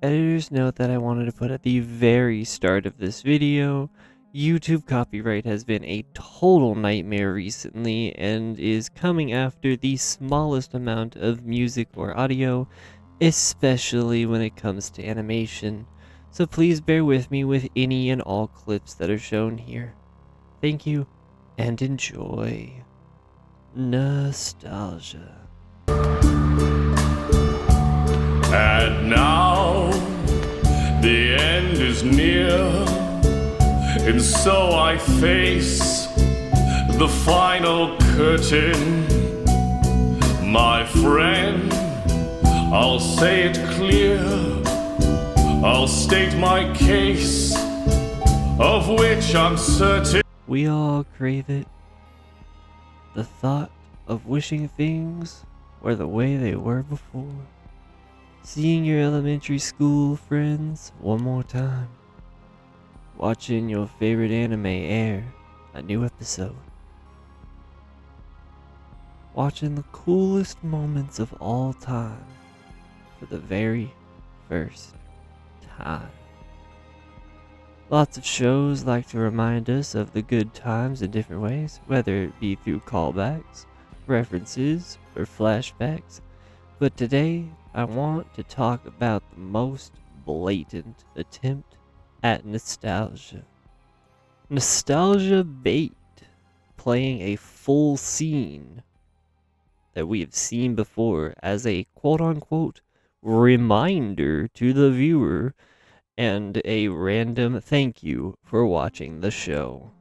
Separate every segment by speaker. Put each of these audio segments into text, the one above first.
Speaker 1: Editor's note that I wanted to put at the very start of this video. YouTube copyright has been a total nightmare recently and is coming after the smallest amount of music or audio, especially when it comes to animation. So please bear with me with any and all clips that are shown here. Thank you and enjoy. Nostalgia.
Speaker 2: And now the end is near, and so I face the final curtain. My friend, I'll say it clear, I'll state my case, of which I'm certain.
Speaker 1: We all crave it. The thought of wishing things were the way they were before. Seeing your elementary school friends one more time. Watching your favorite anime air a new episode. Watching the coolest moments of all time for the very first time. Lots of shows like to remind us of the good times in different ways, whether it be through callbacks, references, or flashbacks. But today, I want to talk about the most blatant attempt at nostalgia. Nostalgia bait, playing a full scene that we have seen before as a quote-unquote reminder to the viewer and a random thank you for watching the show.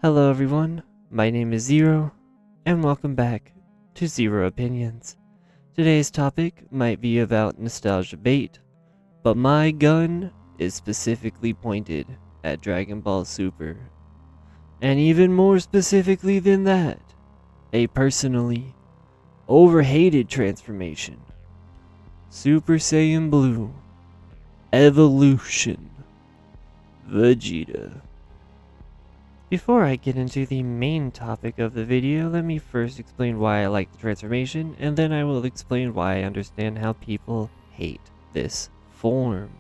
Speaker 1: Hello everyone, my name is Zero, and welcome back to Zero Opinions. Today's topic might be about nostalgia bait, but my gun is specifically pointed at Dragon Ball Super. And even more specifically than that, a personally overhated transformation. Super Saiyan Blue Evolution Vegeta. Before I get into the main topic of the video, let me first explain why I like the transformation, and then I will explain why I understand how people hate this form.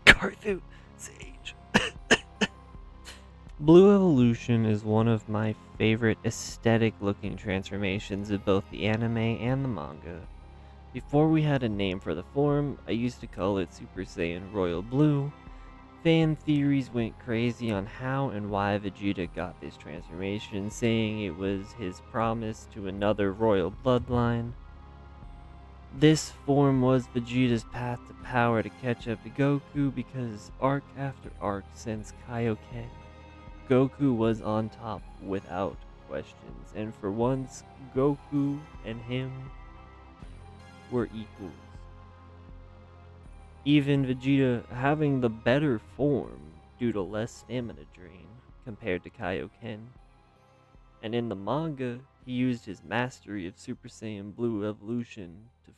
Speaker 1: Carthu Sage. Blue Evolution is one of my favorite aesthetic looking transformations of both the anime and the manga. Before we had a name for the form, I used to call it Super Saiyan Royal Blue. Fan theories went crazy on how and why Vegeta got this transformation, saying it was his promise to another royal bloodline. This form was Vegeta's path to power to catch up to Goku because arc after arc since Kaioken, Goku was on top without questions, and for once, Goku and him were equals. Even Vegeta having the better form due to less stamina drain compared to Kaioken. And in the manga, he used his mastery of Super Saiyan Blue Evolution to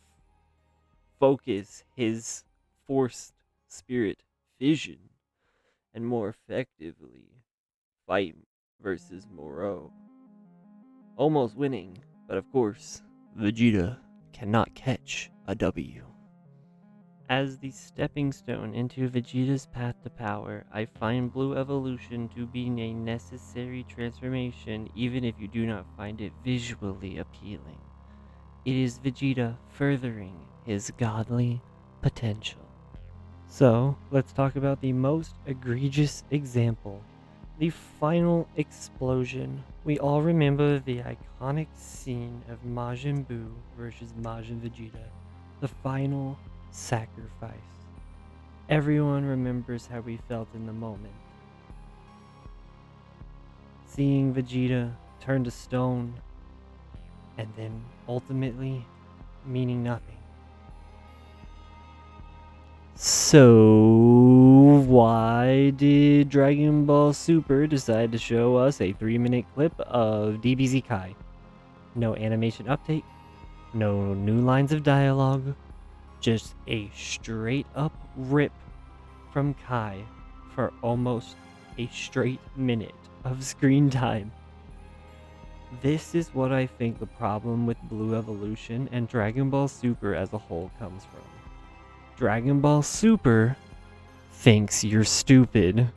Speaker 1: focus his forced spirit fission and more effectively fight versus Moro. Almost winning, but of course, Vegeta cannot catch a W. As the stepping stone into Vegeta's path to power, I find Blue Evolution to be a necessary transformation even if you do not find it visually appealing. It is Vegeta furthering his godly potential. So, let's talk about the most egregious example. The final explosion. We all remember the iconic scene of Majin Buu versus Majin Vegeta. The final sacrifice. Everyone remembers how we felt in the moment. Seeing Vegeta turn to stone and then ultimately meaning nothing. So, why did Dragon Ball Super decide to show us a 3-minute clip of DBZ Kai? No animation update, no new lines of dialogue, just a straight up rip from Kai for almost a straight minute of screen time. This is what I think the problem with Blue Evolution and Dragon Ball Super as a whole comes from. Dragon Ball Super thinks you're stupid,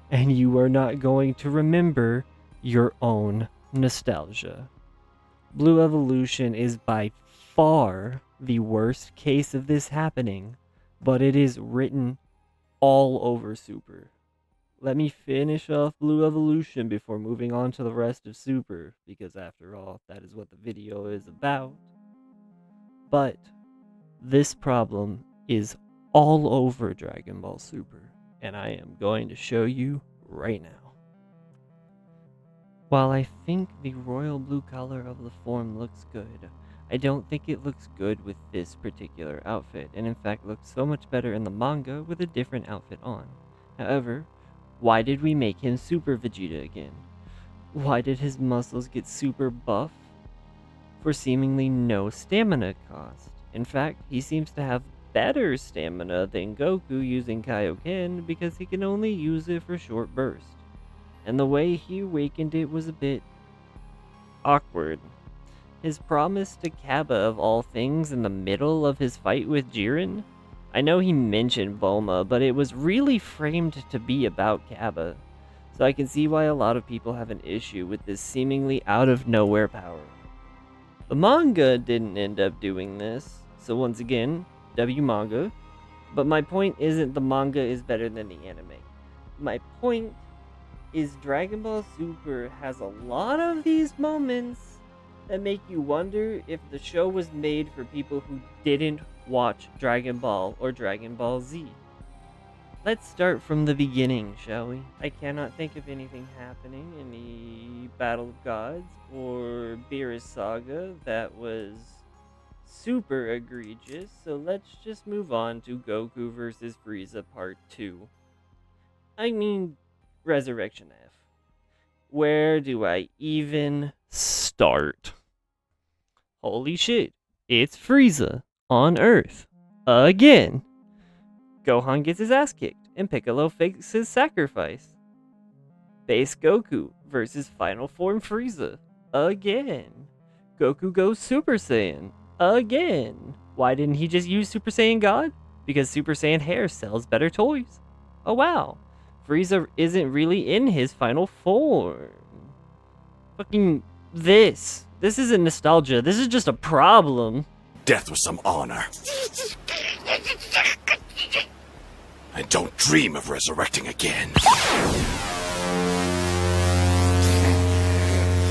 Speaker 1: and you are not going to remember your own nostalgia. Blue Evolution is by far the worst case of this happening, but it is written all over Super. Let me finish off Blue Evolution before moving on to the rest of Super, because after all, that is what the video is about. But this problem is all over Dragon Ball Super, and I am going to show you right now. While I think the royal blue color of the form looks good, I don't think it looks good with this particular outfit, and in fact looks so much better in the manga with a different outfit on. However, why did we make him Super Vegeta again? Why did his muscles get super buff for seemingly no stamina cost? In fact, he seems to have better stamina than Goku using Kaioken because he can only use it for short bursts. And the way he awakened it was a bit awkward. His promise to Kappa of all things in the middle of his fight with Jiren? I know he mentioned Bulma, but it was really framed to be about Kappa, so I can see why a lot of people have an issue with this seemingly out of nowhere power. The manga didn't end up doing this, so once again, W manga. But my point isn't the manga is better than the anime. My point is Dragon Ball Super has a lot of these moments that make you wonder if the show was made for people who didn't watch Dragon Ball or Dragon Ball Z. Let's start from the beginning, shall we? I cannot think of anything happening in the Battle of Gods or Beerus Saga that was super egregious, so let's just move on to Goku vs. Frieza Part 2. I mean, Resurrection F. Where do I even start? Holy shit, it's Frieza on Earth again. Gohan gets his ass kicked and Piccolo fakes his sacrifice. Base Goku versus Final Form Frieza again. Goku goes Super Saiyan again. Why didn't he just use Super Saiyan God? Because Super Saiyan hair sells better toys. Oh wow. Frieza isn't really in his final form. Fucking this. This isn't nostalgia. This is just a problem.
Speaker 3: Death with some honor. And don't dream of resurrecting again.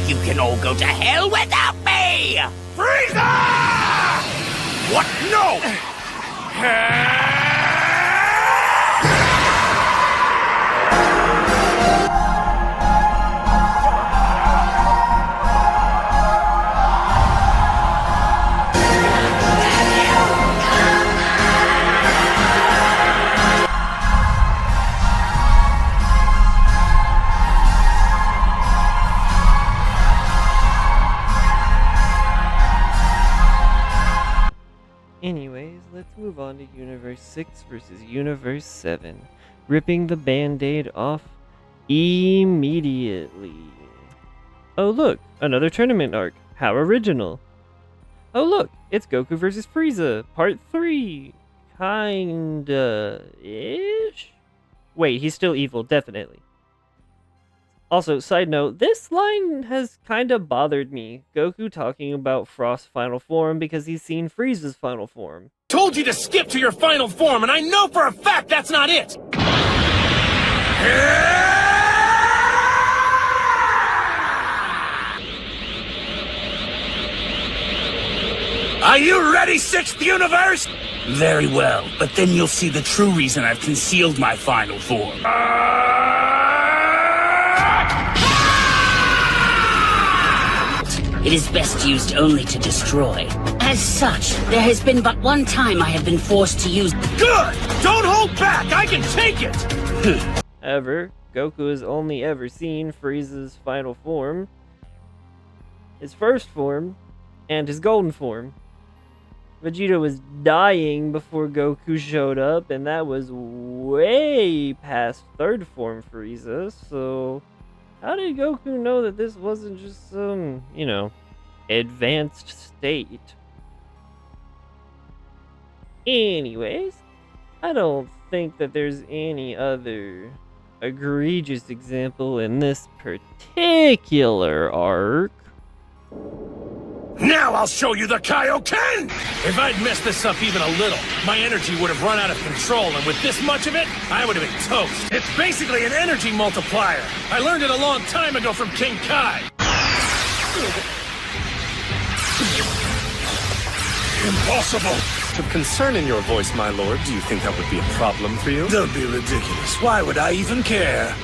Speaker 4: You can all go to hell without me!
Speaker 3: Frieza! What? No!
Speaker 1: Anyways, let's move on to Universe 6 versus Universe 7. Ripping the band-aid off immediately. Oh look, another tournament arc. How original. Oh look, it's Goku versus Frieza, Part 3. Kinda-ish? Wait, he's still evil, definitely. Also, side note, this line has kind of bothered me. Goku talking about Frost's final form because he's seen Frieza's final form.
Speaker 5: Told you to skip to your final form, and I know for a fact that's not it! Are you ready, 6th Universe? Very well, but then you'll see the true reason I've concealed my final form.
Speaker 4: It is best used only to destroy. As such, there has been but one time I have been forced to use...
Speaker 5: Good! Don't hold back! I can take it!
Speaker 1: However, Goku has only ever seen Frieza's final form, his first form, and his golden form. Vegeta was dying before Goku showed up, and that was way past third form Frieza, so how did Goku know that this wasn't just some, advanced state? Anyways, I don't think that there's any other egregious example in this particular arc.
Speaker 5: Now I'll show you the Kaioken! If I'd messed this up even a little, my energy would have run out of control, and with this much of it, I would have been toast. It's basically an energy multiplier. I learned it a long time ago from King Kai.
Speaker 3: Impossible!
Speaker 6: Some concern in your voice, my lord. Do you think that would be a problem for you?
Speaker 5: Don't be ridiculous. Why would I even care?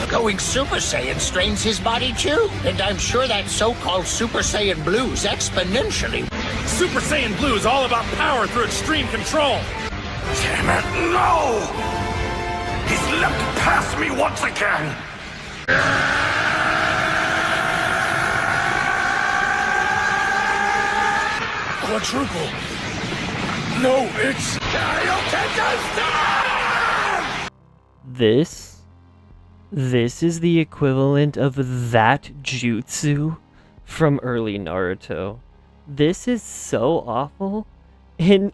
Speaker 7: Going Super Saiyan strains his body too, and I'm sure that so-called Super Saiyan Blue's exponentially.
Speaker 5: Super Saiyan Blue is all about power through extreme control.
Speaker 3: Damn it, no! He's leapt past me once again!
Speaker 5: Quadruple. No, it's
Speaker 1: This is the equivalent of that jutsu from early Naruto. This is so awful, and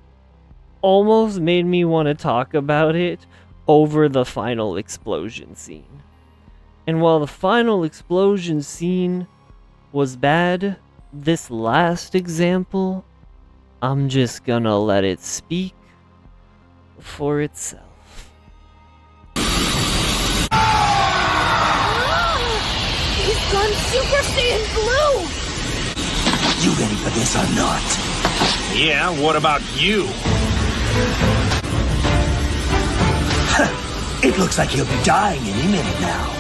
Speaker 1: almost made me want to talk about it over the final explosion scene. And while the final explosion scene was bad, this last example, I'm just gonna let it speak for itself.
Speaker 8: He's gone Super Saiyan Blue!
Speaker 7: You ready for this or not?
Speaker 5: Yeah, what about you?
Speaker 7: It looks like he'll be dying any minute now.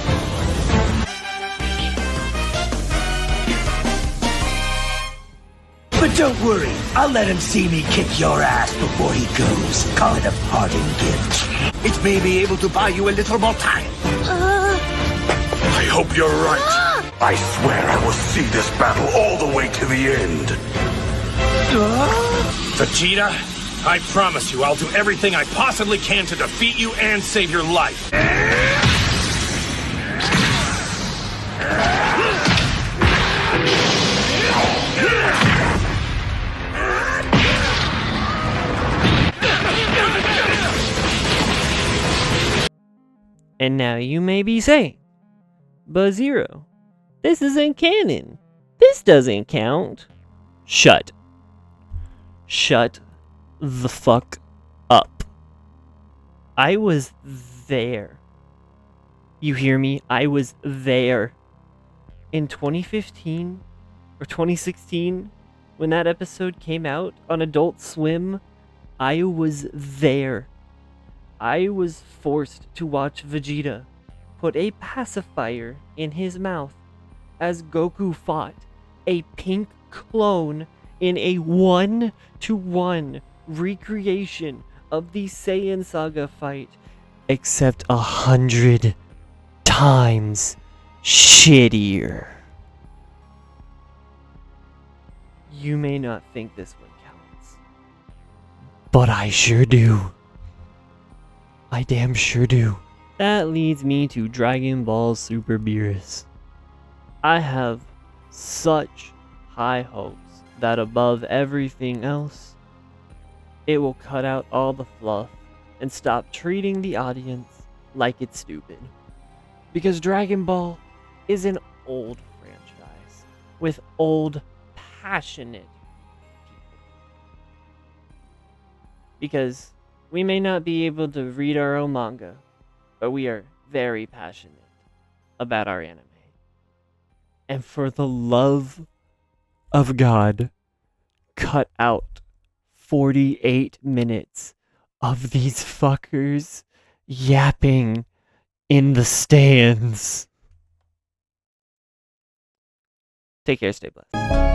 Speaker 7: But don't worry, I'll let him see me kick your ass before he goes. Call it a parting gift. It may be able to buy you a little more time.
Speaker 3: I hope you're right. I swear I will see this battle all the way to the end.
Speaker 5: Vegeta, I promise you I'll do everything I possibly can to defeat you and save your life.
Speaker 1: And now you may be saying, but Zero, this isn't canon. This doesn't count. Shut the fuck up. I was there. You hear me? I was there. In 2015 or 2016, when that episode came out on Adult Swim, I was there. I was forced to watch Vegeta put a pacifier in his mouth as Goku fought a pink clone in a 1-to-1 recreation of the Saiyan Saga fight, except 100 times shittier. You may not think this one counts, but I sure do. I damn sure do. That leads me to Dragon Ball Super Beerus. I have such high hopes that above everything else, it will cut out all the fluff and stop treating the audience like it's stupid. Because Dragon Ball is an old franchise with old, passionate people. Because we may not be able to read our own manga, but we are very passionate about our anime. And for the love of God, cut out 48 minutes of these fuckers yapping in the stands. Take care, stay blessed.